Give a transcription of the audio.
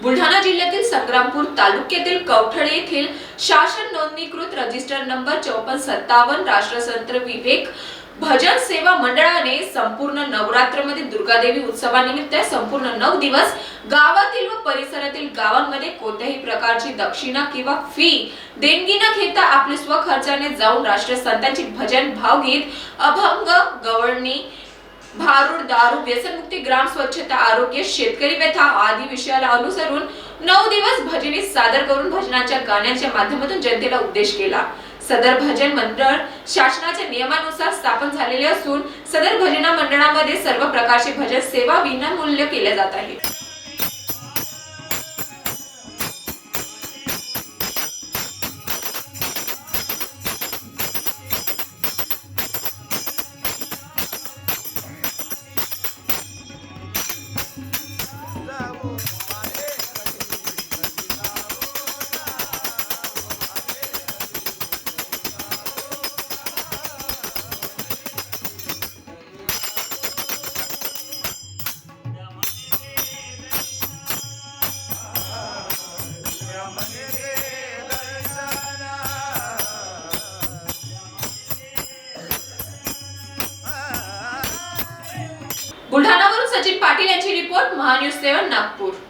बुलढाणा जिल्ह्यातील संग्रामपूर तालुक्यातील कवठळे येथील शासन नोंदणीकृत रजिस्टर नंबर 5457 राष्ट्रसंत विवेक भजन सेवा मंडळाने संपूर्ण नवरात्रमध्ये दुर्गादेवी उत्सवानिमित्त संपूर्ण 9 दिवस गावातील व परिसरातील गावांमध्ये कोणत्याही प्रकारची दक्षिणा किंवा फी देणगी न घेता आपले स्वखर्चाने जाऊन राष्ट्रसंतांची भजन भावगीत अभंग गवळणी भारूड दारू व्यसनमुक्ती ग्राम स्वच्छता आरोग्य शेतकरी व्यथा आदी विषयाला अनुसरून 9 दिवस भजनी सादर करून भजनाच्या गाण्यांच्या माध्यमातून जनतेला उपदेश केला। सदर भजन मंडळ शासनाच्या नियमानुसार स्थापन झालेले असून सदर भजना मंडळामध्ये सर्व प्रकारचे भजन सेवा विनामूल्य केल्या जात आहे। बुलढाणावरून सचिन पाटील यांची रिपोर्ट, महान्यूज 7 नागपूर।